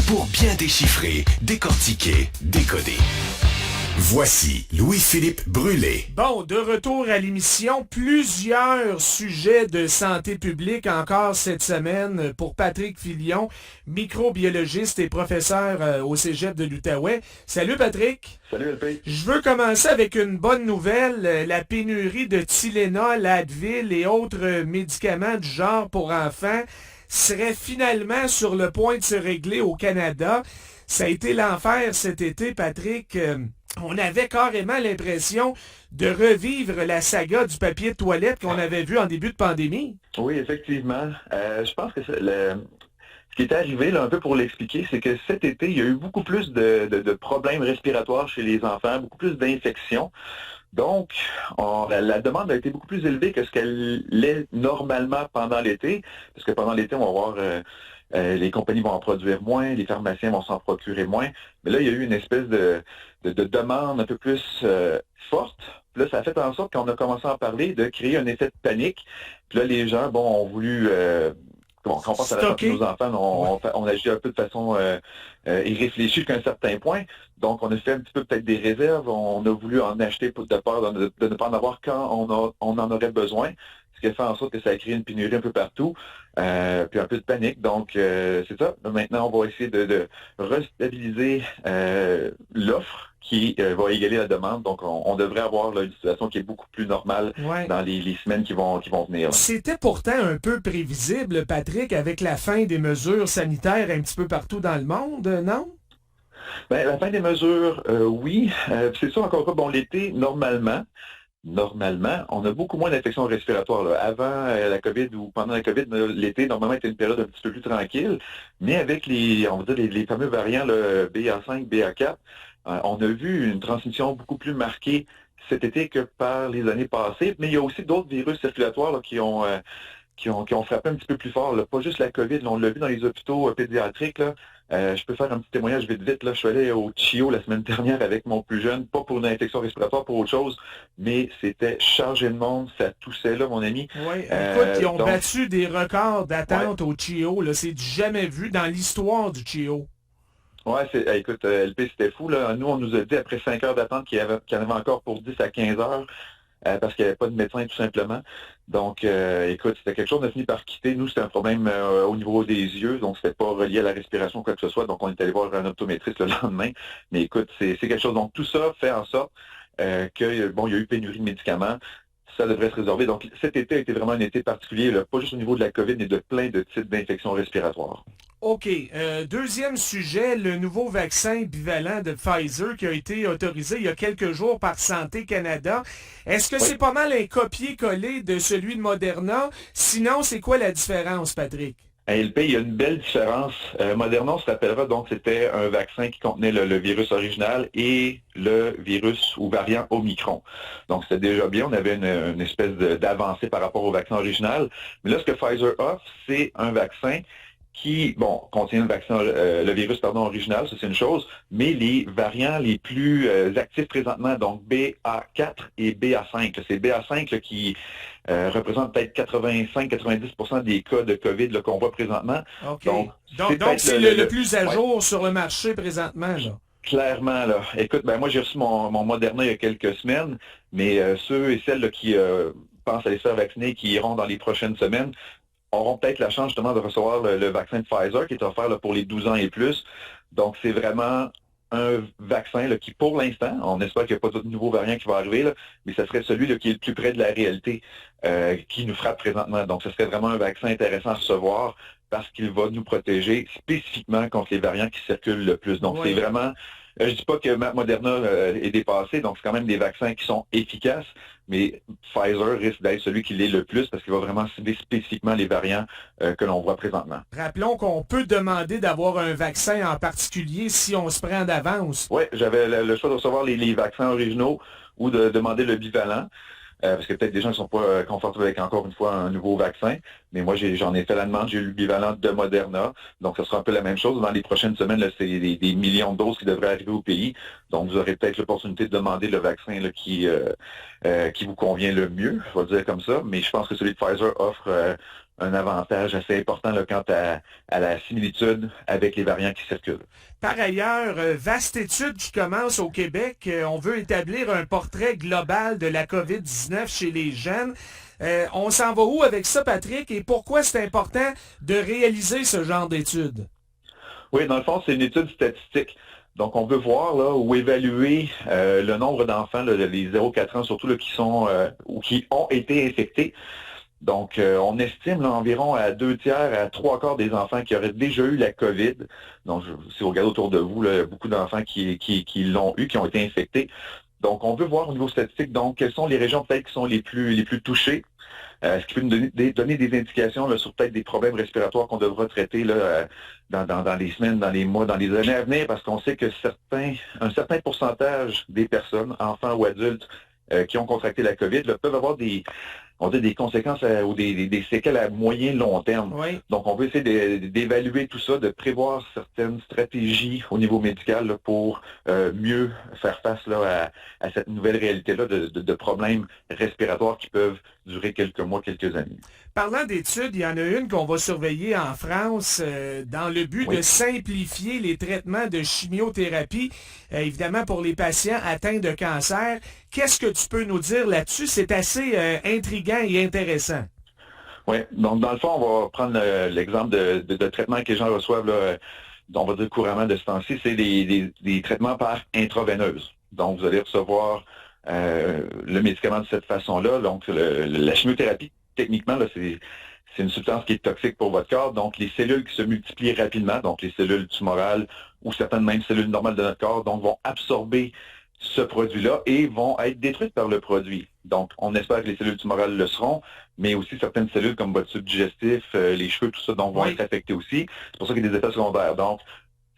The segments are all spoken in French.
pour bien déchiffrer, décortiquer, décoder. Voici Louis-Philippe Brûlé. Bon, de retour à l'émission, plusieurs sujets de santé publique encore cette semaine pour Patrick Filion, microbiologiste et professeur au Cégep de l'Outaouais. Salut Patrick. Salut LP. Je veux commencer avec une bonne nouvelle, la pénurie de Tylenol, Advil et autres médicaments du genre pour enfants serait finalement sur le point de se régler au Canada. Ça a été l'enfer cet été, Patrick. On avait carrément l'impression de revivre la saga du papier de toilette qu'on avait vu en début de pandémie. Oui, effectivement. Je pense que ce qui est arrivé, là, un peu pour l'expliquer, c'est que cet été, il y a eu beaucoup plus de problèmes respiratoires chez les enfants, beaucoup plus d'infections. Donc, la demande a été beaucoup plus élevée que ce qu'elle l'est normalement pendant l'été, parce que pendant l'été, on va voir les compagnies vont en produire moins, les pharmaciens vont s'en procurer moins. Mais là, il y a eu une espèce de demande un peu plus forte. Puis là, ça a fait en sorte qu'on a commencé à en parler, de créer un effet de panique. Puis là, les gens, ont voulu... quand on pense à la santé de nos enfants, on agit un peu de façon irréfléchie jusqu'à un certain point. Donc, on a fait un petit peu peut-être des réserves. On a voulu en acheter de peur de ne pas en avoir quand on en aurait besoin. Ce qui a fait en sorte que ça a créé une pénurie un peu partout, puis un peu de panique. Donc, c'est ça. Maintenant, on va essayer de restabiliser l'offre qui va égaler la demande. Donc, on devrait avoir là, une situation qui est beaucoup plus normale dans les semaines qui vont venir. Là. C'était pourtant un peu prévisible, Patrick, avec la fin des mesures sanitaires un petit peu partout dans le monde, non? Bien, la fin des mesures, oui. C'est ça, encore une fois, l'été, normalement, on a beaucoup moins d'infections respiratoires. Là. Avant la COVID ou pendant la COVID, l'été, normalement, était une période un petit peu plus tranquille. Mais avec les fameux variants, là, BA5, BA4, on a vu une transmission beaucoup plus marquée cet été que par les années passées. Mais il y a aussi d'autres virus circulatoires là, qui ont frappé un petit peu plus fort. Là. Pas juste la COVID, là, on l'a vu dans les hôpitaux pédiatriques. Là. Je peux faire un petit témoignage vite. Là. Je suis allé au CHIO la semaine dernière avec mon plus jeune, pas pour une infection respiratoire, pour autre chose, mais c'était chargé de monde, ça toussait là, mon ami. Oui, écoute, ils ont battu des records d'attente au CHIO. Là. C'est du jamais vu dans l'histoire du CHIO. Oui, écoute, LP, c'était fou. Là. Nous, on nous a dit après 5 heures d'attente qu'il y en avait encore pour 10 à 15 heures. Parce qu'il n'y avait pas de médecin, tout simplement. Donc, écoute, c'était quelque chose, on a fini par quitter. Nous, c'était un problème au niveau des yeux, donc c'était pas relié à la respiration ou quoi que ce soit. Donc, on est allé voir un optométriste le lendemain. Mais écoute, c'est quelque chose. Donc, tout ça fait en sorte qu'il y a eu pénurie de médicaments. Ça devrait se résorber. Donc, cet été a été vraiment un été particulier, là, pas juste au niveau de la COVID, mais de plein de types d'infections respiratoires. OK. Deuxième sujet, le nouveau vaccin bivalent de Pfizer qui a été autorisé il y a quelques jours par Santé Canada. Est-ce que c'est pas mal un copier-coller de celui de Moderna? Sinon, c'est quoi la différence, Patrick? À LP, il y a une belle différence. Moderna, on se rappellera, donc c'était un vaccin qui contenait le virus original et le virus ou variant Omicron. Donc c'était déjà bien, on avait une espèce d'avancée par rapport au vaccin original. Mais là, ce que Pfizer offre, c'est un vaccin qui, contient le virus original, ça c'est une chose, mais les variants les plus actifs présentement, donc BA4 et BA5. C'est BA5 là, qui représente peut-être 85-90% des cas de COVID là, qu'on voit présentement. Okay. Donc c'est le plus à jour sur le marché présentement, là. Clairement, là. Écoute, moi j'ai reçu mon Moderna il y a quelques semaines, mais ceux et celles là, qui pensent aller se faire vacciner, qui iront dans les prochaines semaines, auront peut-être la chance justement de recevoir le vaccin de Pfizer qui est offert là, pour les 12 ans et plus. Donc, c'est vraiment un vaccin là, qui, pour l'instant, on espère qu'il n'y a pas d'autres nouveaux variants qui vont arriver, là, mais ce serait celui là, qui est le plus près de la réalité qui nous frappe présentement. Donc, ce serait vraiment un vaccin intéressant à recevoir parce qu'il va nous protéger spécifiquement contre les variants qui circulent le plus. Donc, c'est vraiment... je dis pas que Moderna est dépassé, donc c'est quand même des vaccins qui sont efficaces, mais Pfizer risque d'être celui qui l'est le plus parce qu'il va vraiment cibler spécifiquement les variants que l'on voit présentement. Rappelons qu'on peut demander d'avoir un vaccin en particulier si on se prend d'avance. Oui, j'avais le choix de recevoir les vaccins originaux ou de demander le bivalent. Parce que peut-être des gens ne sont pas confortables avec, encore une fois, un nouveau vaccin. Mais moi, j'en ai fait la demande, j'ai eu le bivalent de Moderna. Donc, ce sera un peu la même chose. Dans les prochaines semaines, là, c'est des millions de doses qui devraient arriver au pays. Donc, vous aurez peut-être l'opportunité de demander le vaccin là, qui vous convient le mieux, je vais le dire comme ça. Mais je pense que celui de Pfizer offre un avantage assez important là, quant à la similitude avec les variants qui circulent. Par ailleurs, vaste étude qui commence au Québec. On veut établir un portrait global de la COVID-19 chez les jeunes. On s'en va où avec ça, Patrick? Et pourquoi c'est important de réaliser ce genre d'études? Oui, dans le fond, c'est une étude statistique. Donc, on veut voir là, ou évaluer le nombre d'enfants, là, les 0-4 ans surtout, là, qui sont ou qui ont été infectés. Donc, on estime là, environ à 2 tiers à 3 quarts des enfants qui auraient déjà eu la COVID. Donc, si vous regardez autour de vous, là, il y a beaucoup d'enfants qui l'ont eu, qui ont été infectés. Donc, on veut voir au niveau statistique, donc, quelles sont les régions peut-être qui sont les plus touchées. Ce qui peut nous donner des indications là, sur peut-être des problèmes respiratoires qu'on devra traiter là, dans les semaines, dans les mois, dans les années à venir, parce qu'on sait que un certain pourcentage des personnes, enfants ou adultes, qui ont contracté la COVID, là, peuvent avoir des conséquences ou des séquelles à moyen long terme. Oui. Donc, on peut essayer d'évaluer tout ça, de prévoir certaines stratégies au niveau médical là, pour mieux faire face là, à cette nouvelle réalité-là de problèmes respiratoires qui peuvent durer quelques mois, quelques années. Parlant d'études, il y en a une qu'on va surveiller en France dans le but de simplifier les traitements de chimiothérapie, évidemment pour les patients atteints de cancer. Qu'est-ce que tu peux nous dire là-dessus? C'est assez intriguant et intéressant. Oui, donc dans le fond, on va prendre l'exemple de traitements que les gens reçoivent, là, on va dire couramment de ce temps-ci, c'est des traitements par intraveineuse. Donc, vous allez recevoir le médicament de cette façon-là. Donc, la chimiothérapie, techniquement, là, c'est une substance qui est toxique pour votre corps. Donc, les cellules qui se multiplient rapidement, donc les cellules tumorales ou certaines même cellules normales de notre corps, donc vont absorber ce produit-là et vont être détruites par le produit. Donc, on espère que les cellules tumorales le seront, mais aussi certaines cellules comme votre tube digestif, les cheveux, tout ça, donc vont être affectés aussi. C'est pour ça qu'il y a des effets secondaires. Donc,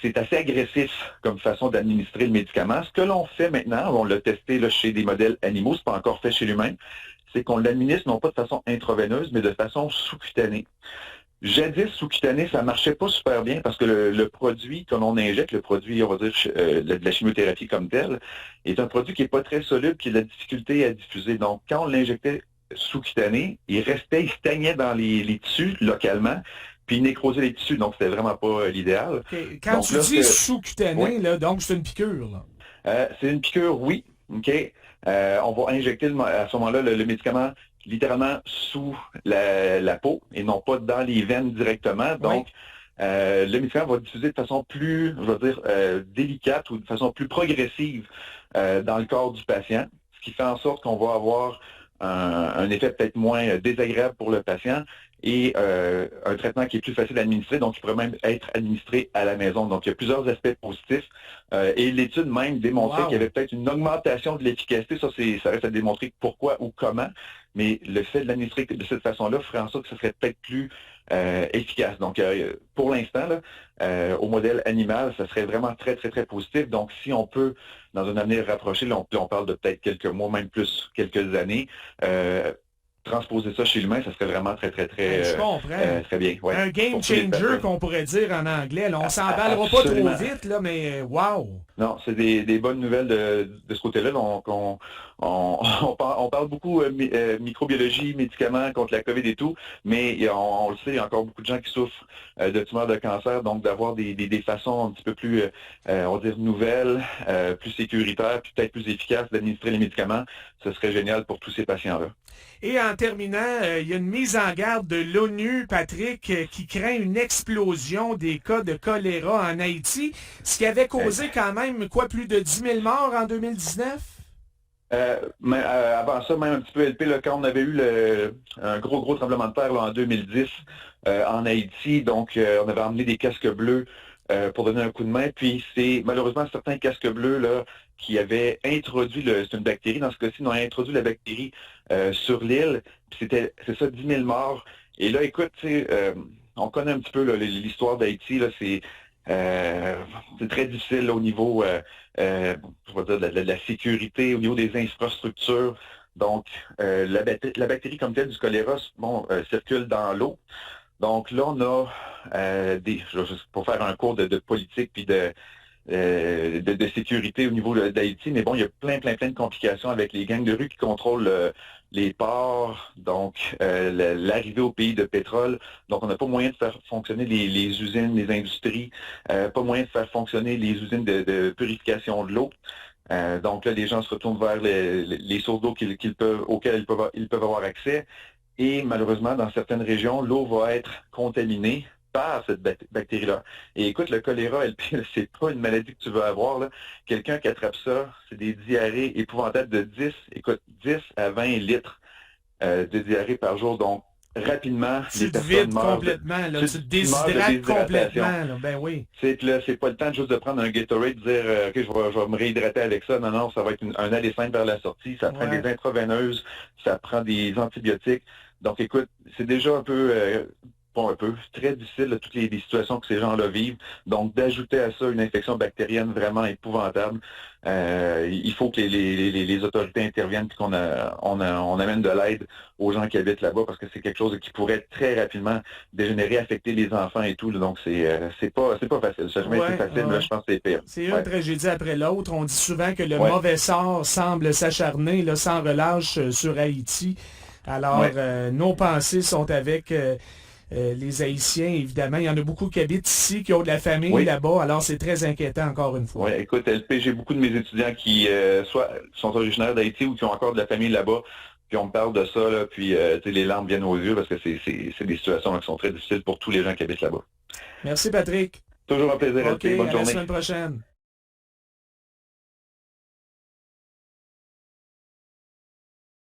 c'est assez agressif comme façon d'administrer le médicament. Ce que l'on fait maintenant, on l'a testé là, chez des modèles animaux, c'est pas encore fait chez l'humain, c'est qu'on l'administre non pas de façon intraveineuse, mais de façon sous-cutanée. Jadis, sous-cutané, ça marchait pas super bien parce que le produit que l'on injecte, le produit, on va dire, de la chimiothérapie comme tel, est un produit qui est pas très soluble, qui a de la difficulté à diffuser. Donc, quand on l'injectait sous-cutané, il stagnait dans les tissus localement, puis il nécrosait les tissus, donc c'était vraiment pas l'idéal. Okay. Quand donc, tu dis sous-cutané, là, donc c'est une piqûre, là. C'est une piqûre, oui. OK. On va injecter à ce moment-là le médicament littéralement sous la peau et non pas dans les veines directement. Donc, le médicament va diffuser de façon plus, je veux dire, délicate ou de façon plus progressive dans le corps du patient, ce qui fait en sorte qu'on va avoir un effet peut-être moins désagréable pour le patient et un traitement qui est plus facile à administrer, donc qui pourrait même être administré à la maison. Donc, il y a plusieurs aspects positifs. Et l'étude même démontrait qu'il y avait peut-être une augmentation de l'efficacité. Ça reste à démontrer pourquoi ou comment, mais le fait de l'administrer de cette façon-là ferait en sorte que ça serait peut-être plus efficace. Donc, pour l'instant, au modèle animal, ça serait vraiment très, très, très positif. Donc, si on peut, dans un avenir rapproché, là, on parle de peut-être quelques mois, même plus quelques années, transposer ça chez l'humain, ça serait vraiment très, très, très, je comprends. Très bien. Ouais. Un game changer qu'on pourrait dire en anglais. Là, on s'emballera pas trop vite, là, mais wow! Non, c'est des bonnes nouvelles de ce côté-là. Donc, on parle beaucoup microbiologie, médicaments contre la COVID et tout, mais on le sait, il y a encore beaucoup de gens qui souffrent de tumeurs de cancer, donc d'avoir des façons un petit peu plus, on va dire, nouvelles, plus sécuritaires, puis peut-être plus efficaces d'administrer les médicaments, ce serait génial pour tous ces patients-là. Et en terminant, il y a une mise en garde de l'ONU, Patrick, qui craint une explosion des cas de choléra en Haïti, ce qui avait causé quand même, plus de 10 000 morts en 2019? Mais avant ça, même un petit peu élevé, là, quand on avait eu un gros tremblement de terre là, en 2010 en Haïti, donc on avait emmené des casques bleus pour donner un coup de main, puis c'est malheureusement certains casques bleus là, qui avaient introduit, c'est une bactérie, dans ce cas-ci, ils ont introduit la bactérie sur l'île, puis c'est ça, 10 000 morts. Et là, écoute, on connaît un petit peu là, l'histoire d'Haïti, là, c'est très difficile là, au niveau je vais dire, de la sécurité, au niveau des infrastructures. Donc, la bactérie comme telle du choléra circule dans l'eau. Donc là, on a pour faire un cours de politique puis de sécurité au niveau d'Haïti, mais bon, il y a plein de complications avec les gangs de rue qui contrôlent les ports, donc l'arrivée au pays de pétrole. Donc, on n'a pas moyen de faire fonctionner les usines, les industries, pas moyen de faire fonctionner les usines de purification de l'eau. Donc là, les gens se retournent vers les sources d'eau auxquelles ils peuvent avoir accès. Et malheureusement, dans certaines régions, l'eau va être contaminée par cette bactérie-là. Et écoute, le choléra, c'est pas une maladie que tu veux avoir, là. Quelqu'un qui attrape ça, c'est des diarrhées épouvantables de 10 à 20 litres de diarrhée par jour. Donc, rapidement, tu te vides complètement, là, tu te déshydrates complètement. Là. Ben oui. C'est pas le temps juste de prendre un Gatorade, de dire OK, je vais me réhydrater avec ça. Non, ça va être un aller simple vers la sortie. Ça prend des intraveineuses, ça prend des antibiotiques. Donc, écoute, c'est déjà très difficile, là, toutes les situations que ces gens-là vivent. Donc, d'ajouter à ça une infection bactérienne vraiment épouvantable, il faut que les autorités interviennent et qu'on amène de l'aide aux gens qui habitent là-bas parce que c'est quelque chose qui pourrait très rapidement dégénérer, affecter les enfants et tout. Là. Donc, c'est pas facile. Ça n'a jamais été facile, mais là, je pense que c'est pire. C'est une tragédie après l'autre. On dit souvent que le mauvais sort semble s'acharner là, sans relâche sur Haïti. Alors, nos pensées sont avec les Haïtiens, évidemment. Il y en a beaucoup qui habitent ici, qui ont de la famille là-bas. Alors, c'est très inquiétant, encore une fois. Oui, écoute, LP, j'ai beaucoup de mes étudiants qui soit sont originaires d'Haïti ou qui ont encore de la famille là-bas. Puis on me parle de ça, là, puis les larmes viennent aux yeux parce que c'est des situations là, qui sont très difficiles pour tous les gens qui habitent là-bas. Merci, Patrick. Toujours un plaisir, LP. Bonne journée. À la semaine prochaine.